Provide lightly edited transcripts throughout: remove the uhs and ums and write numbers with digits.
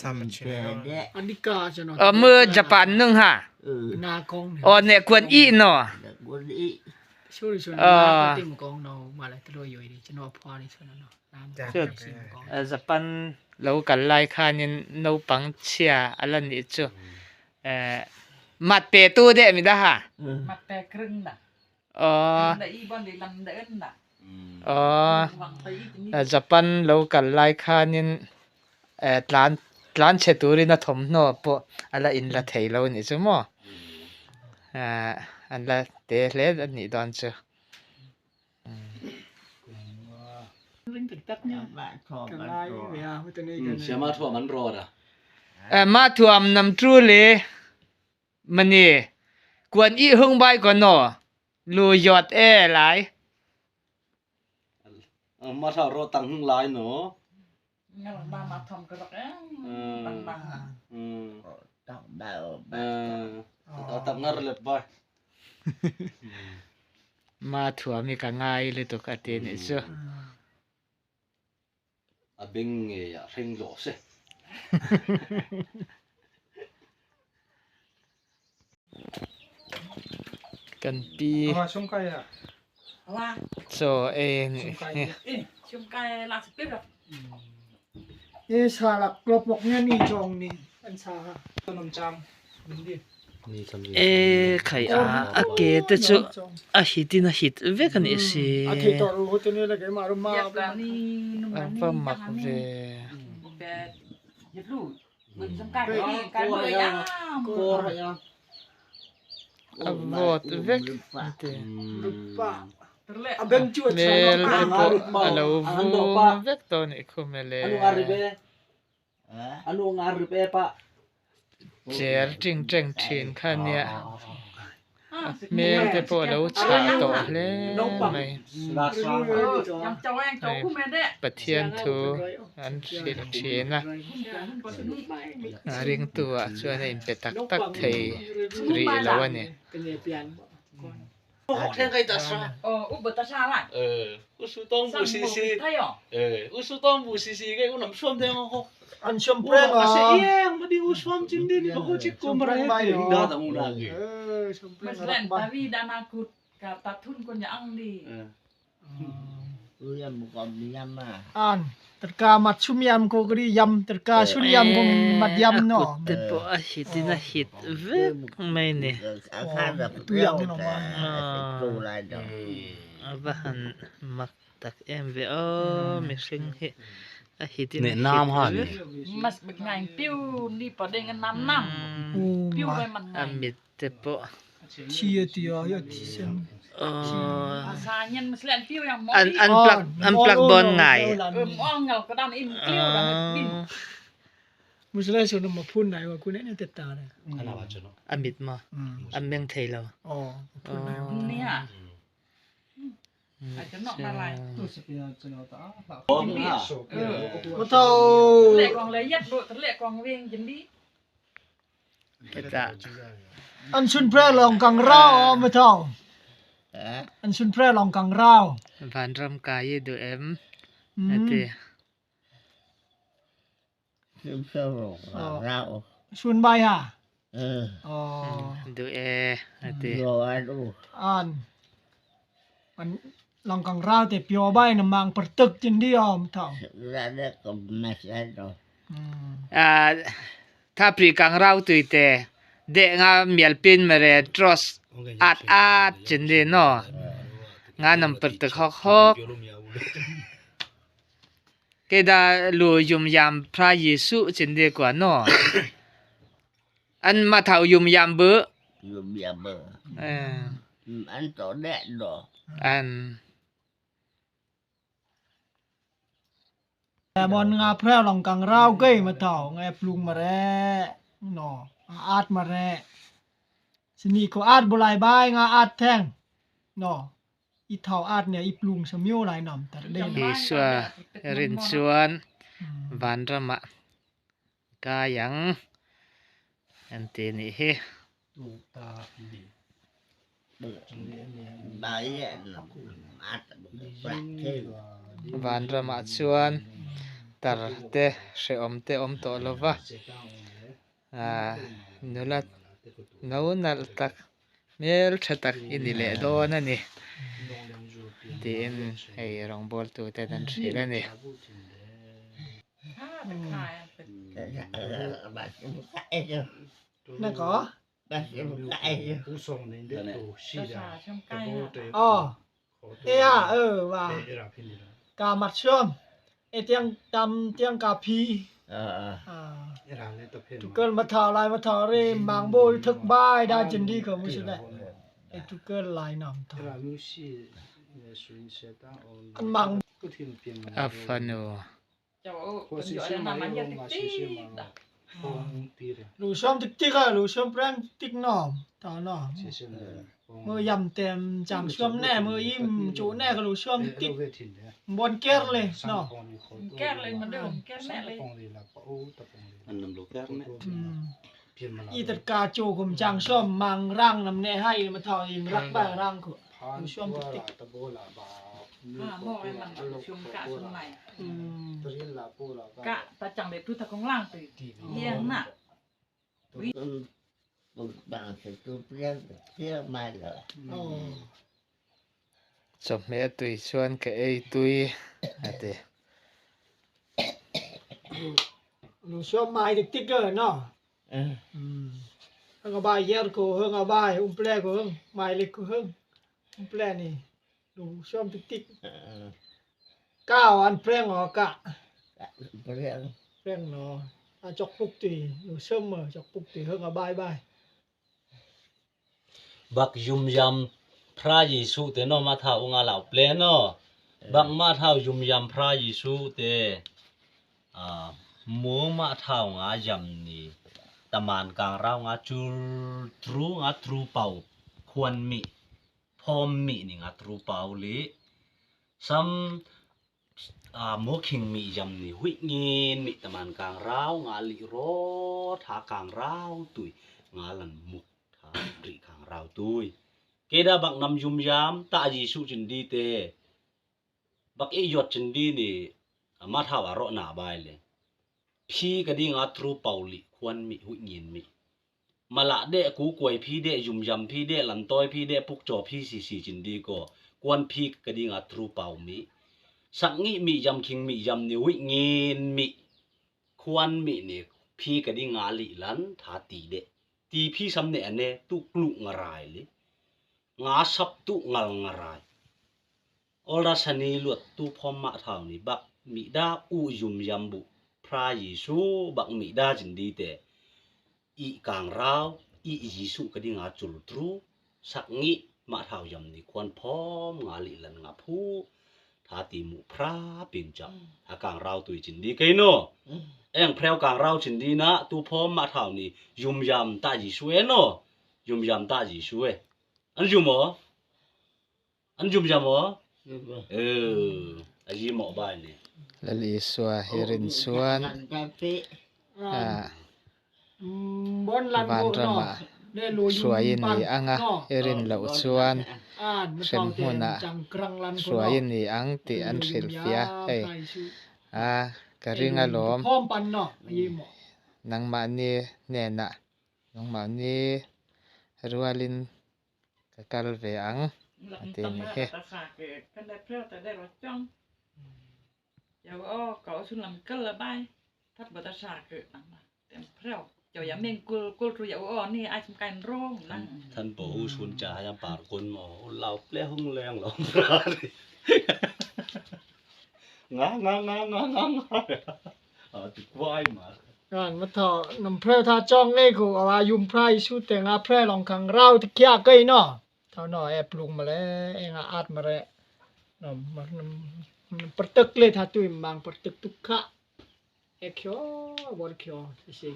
ซัมเปเดะ อันนี้กาจะเนาะ มือญี่ปุ่นนึงฮะ นากอง อ๋อเนี่ยกวนอีเนาะ กุนอี ช่วยนากติมกองเนาะมาเลยตะโดยอยู่ดีจะนอพอนี่ส่วนเนาะน้ำ เญี่ปุ่นเรากันไล่คันนูปังเชียอะไรนี่จ้ะมัดเปตูเดะมิดาฮะ mặt tè krưng đã อ๋อ đấy bọn để làm đỡ đã อ๋อ hoàng tây thì ญี่ปุ่นเรากันไล่คันร้านเชตูรินะทมเนาะปะอะไรอินละเทยเรานี่จ้ะมั้งอันละเตะเล็ดอันนี้ตอนจ้ะ linh thực tất nhá บ้านชอบ cái บ้าน lai ชอบ về à với tên này เชื่อมาทั่วมันรอดอ่ะ มาถ่วมน้ำตรูเลยมันนี่กวนอีหึงใบก่อนเนาะลูยอดหลาย มาถ้ารอตังหึ่งหลายเนาะ nghe là ba mặt thòng cái đó bằng bằng อืม ต้องได้ เอาตังเงินเลยไป มาถ่วมมีกะง่ายเลยตัวกะเตนี่จ้ะ อ่ะเบ่งเงี้ยเร่งโหลสิ กันปี à xong cây à là โซนี่ ê chung cái là sẽ biết rồi ये साला क्लब बक nya ni jong ni an sa ha tonom cham min di นี่สำเร็จ ไข่อาเกตจุหิตินะหิตเวกันอีสิ a thei to ro te ne la ke ma ro ma đẹp là đi nung là đi ว่ามักเว bé giật lù mình chung cái bơi á โกรธยัง วอดเวกเต rupa tức là a ben chu เม cha ล ma เต ka ปอเราเวกตัวนี้คุเมเล anu ngaribe เออ anu ngaribe pak เจอจริงจังชินคันเนี่ยเมลเตปอเราชาโตเลยไม่ rasa nhằm cháu anh cháu cũng mệt đấy ปะเทียนทูอันชินชินนะริงตัวช่วยให้เป็นตักตักเทรีแล้ววันนี้ cái này pian hok then kai ta sa úp bật ta xa lại usu tong bu si si thấy hả usu tong bu si si kai unam som de ho an shom pre pre ma se à yang ma di uswam chin di ho chi ko mara he da ta mu na ge shom pre mình lên tại vì đàn nào cụt cả tập thun con nhà ăn đi เรียนมุกอมยำมา an tất cả mặt sum yam ko gri yam tất cả sun yam ko mặt yam no เตปอหิตินะหิตเวกไม่เนี่ย อาคารแบบเปรี้ยวแต่ดูอะไรดอก bahan maktak ve mi sing he a hitin ne nam ha ni mà bực ngày piu đi vào đây ngân năm năm piu về mặt ngày amit te po chia tia ya ti sen xa nhân mà lên piu yang mỏ an plak bon ngai mỏ ngầu cái đàn in piu là pin musle so no ma phun nai wa ku ne ne teta ne ana ba chono amit ma ameng thailo oh phun nai nè à cho nó mà lại bom ha ko tao lệ còn lấy nhất đội thật lệ còn viên chính đi kita an sun pre long kang rao ma tao เอ๊ะ an sun pre long kang rao van ram kai du em ate ชื่อเชื่อเรา sun bai ha เออ oh du ate รอดู an long kang rao te pyo bai na mang per tuk chin di om tao แล้วเด็กก็ไม่ใช่ดอก ถ้าปรีกังเราตุยเตเดงาเมียลปินมาเรทรอสอาดจินเดนองานนำเปิดตะคอกฮอกเกดาลูยุมยามพระเยซูจินเดกว่าเนาะอันมาเท่ายุมยามเบอ อยู่เบียเบอร์อันต่อแดดดอก อัน แต่บอลงาแพร่ลองกังราวเก้ยมาเต่าไงปรุงมาแร่หนออาดมาแร่สนี่ก็อาดบลายบายงาอาดแท่งหนออีเท่าอาดเนี่ยอีปรุงสมิวหลายหน่ำแต่ได้ ดีสัวรินสวนวันระมะกายังอันเตนี่เฮ ใบอัดประเทศ วันระมะสวน tar te she om te om to lova nulat naunal tak mel thatak inile do na ni tin ei rong bol tu te dan thila ni bà cũng cãi chứ นั่นก็ bà cũng cãi chứ ผู้ส่งในเด็กตัวชีดาตะโบเตะ อ๋อเอ้ยว่า เอราพินิ กามัดช่วมเอเตียงตำเตียงกาพีอ่า เอราเลยตะเพน ทุกเกินมาถาลายมาถาเรมังโบยทึกบ้ายได้จันดีก็ไม่ใช่ได้ไอ้ทุกเกินลายนำถา เอรามิวชีสุนเสตา อันมัง ก็ทิ้งเพียง อัฟานู เจ้าคนอยู่ในน้ำมันยัดติ๊ก โอ้ตีเร ลูช่วมติ๊กลูช่วมแปรงติ๊กหนอมตาหนอม เชื่อเลย มือยำเต็มจำช่วมแน่มือยิ้มจูแน่ก็ลูช่วมติ๊ก เวทินเนี่ย บนแก้เลยเนาะ แก้เลยมันเดิมแก้แม่เลย ปองเลยละปะโอ้ตะปองเลย อันนำลูกแก้วเนี่ย เพียงมา อีตัดกาโจกุมจังช่วมมังร่างนำแน่ให้มาถาอิงรักบ้าร่างก็ ผ่านช่วงติ๊กตะโบละบา โม่เลยมันชุมกะชุมใหม่ ตริลละปูละ กะตาจังเด็ดทุกทางล่างตื่นเยี่ยงน่ะ một bạn sẽ tu biết phía mai rồi อ๋อ จบแม่ตุยชวนกะเอ้ยตุยอะเต ลูช่วมไม้ติ๊กเกอร์เนาะ ừ เฮงอบายเยอะก็เฮงอบายแปลก็เฮงไม้เล็กก็เฮงแปลนี่ลูช่วมติ๊กก้าวอันแปลงออกะ biết แปลงเนาะอาจกปุกตีลูช่วมจกปุกตีเฮงอบายบาย บักยุมยำพระเยซูเตโนมาเท่าองาเหล่าเปลโนบักมาเท่ายุมยำพระเยซูเตหมูมาเท่างายำนี่ตะมานกลางเรางาจูตรูงาตรูเป่าควรมีพอมมีนี่งาตรูเป่าลิซ้ำหมูคิงมียำนี่วิเงินมีตะมานกลางเรางาลิโรทากลางเราตุยงาลันมุกริขังเราตุยเกดาบักนำยุมยามตาจีสุจินดีเตบักเอยอดจินดีนี่มาทาวารอหนาบายเลยพี่ก็ดีงาทรูเป่าลิควรมีหุยเงียนมีมาละเดะกูกวยพี่เดะยุมยามพี่เดะหลันต้อยพี่เดะปุกจอพี่สีจินดีก็กวนพี่ก็ดีงาทรูเป่ามีสักงี้มียำคิงมียำนี่หุยเงียนมีควรมีนี่พี่ก็ดีงาลิลันทาตีเดะตีพี่สำเนเนตุกลุงรายเลยงาสับตุงัลงรายอราชนีลวดตุพอมมาเท่านี้บักมีดาอุยุมยำบุพระเยซูบักมีดาจินดีเตอีกางราวอีเยซูก็ดีงาจุลตรูสักงี้มาเท่ายำนี่ควรพร้อมงาลิลันงาผู้ทาตีมุพระเป็นจับถ้ากางราวตุยจินดีกันโนเอ็งแพรวกลางเราจินดีนะตูพร้อมมาเท่านี้ยุมยำตาจีช่วยเนาะยุมยำตาจีช่วยอันยุมอ๋ออันยุมยำอ๋ออาจีหมอบายเนี่ย ละลีสัวเฮรินสวน cà phê บนลัน บาน โก ร เนาะ มา ได้ลู สวยนี่อังอะเฮรินเหล่าสวน อ่านมา เข็ม เท่า หัวหน้า จังกรังลัน สวยนี่อังติอันเซลเฟียเอ้ยกะริงอารมณ์ พร้อมปันเนาะยี่หมอ นังมานี่แน่น่ะน้องมานี่รัวลินกะกัลเวอัง หลังตำแม่ตาขาเกิดกันได้เพื่อแต่ได้รถจ้องเจ้าอ้อเก่าชุนลำก็ละบายทัดบัตรชาเกิดนั่งมาเต็มเพื่อเจ้าอย่าเม่งกูรู้อย่าอ้อนี่ไอ้สมการร้องนั่ง ท่านปู่ชุนจ่ายังปาดคนหมอเราเปรี้ยวหึ่งแรงหรอ งาติดวายมา อ่านมาเท่านำเพลทาจ้องเอ้กูเอาว่ายุมไพรชุดแต่งาเพลลองขังเราตะเคียเกยเนาะเท่าเนาะแอบปรุงมาแล้วเองอาดมาแล้วเนาะมันปรตึกเลยถ้าตุยบางปรตึกทุกขะเอเขียวบอลเขียวสิ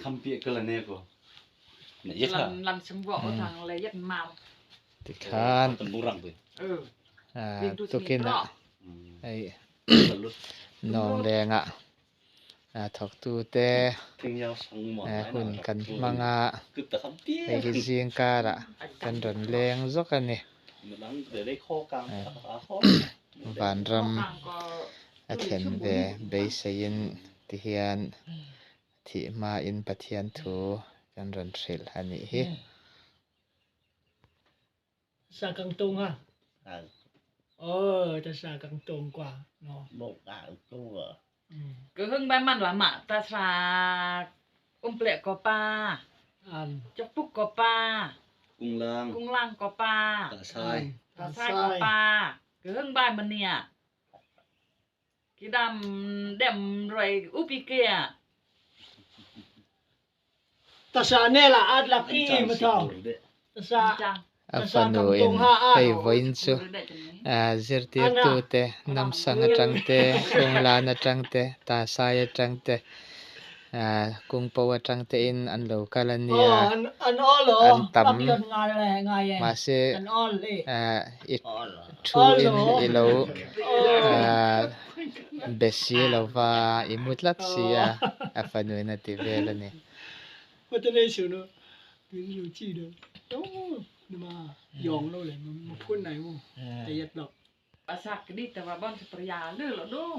คำเปียกกันละเนี่ยก็เนี่ยยัดค่ะ ลันสมบอกทางเลยยัดเมา ติคาน ตันบุรังไป ตุกินอ่ะไอ้น้องแดงอ่ะถกตูเต ทิ้งยาวสังหมด หุ่นกันมังอ่ะ คือแต่คำเปีย ไอ้กินเสียงการะกันรนแรงซอกกันนี่ มันนั่งเดี๋ยวได้ข้อกลางข้อบ านร a then ve be sein ti hian thi ma in pathian thu kan ran thril ani hi sa kang tung ha à ta sa kang tung qua no một đạo tu à cứ hưng ba man là mạ ta sa plẹ có pa an chọc phúc có pa cung lang cung lang có pa ta sai ta sai có pa cứ hưng ba mình nè cái đam đem rồi upi kia ta sa ne la at lak i ma thau ta sa chăng a fanu in pei voin chu zirtir tu te nam sang atang te kung lan atang te ta sai atang te kung po atang te in an lo kalania an all lo an tam kan ngai ma se an all le it thu in ilo besi lo va imutlat sia a fanu na ti velani mà tên này sửa nữa cái gì chi được đâu mà giòn đâu lại một phun này không để giật độc bà sạc cái điแต่ว่า bon spria เลือดแล้ว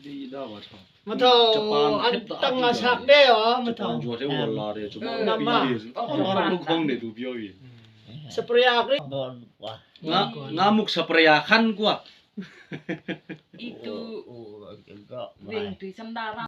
ดีดาวะ mà thầu anh tăng là sạc đấy hả mà thầu จวดให้วัวลาเดี๋ยวจะมาลูกคงเดี๋ยวดูเบี้ยวอีก spray đấy bon quá ngamuk sapraya khan kwa itu cái gọ ring tùy xăm đa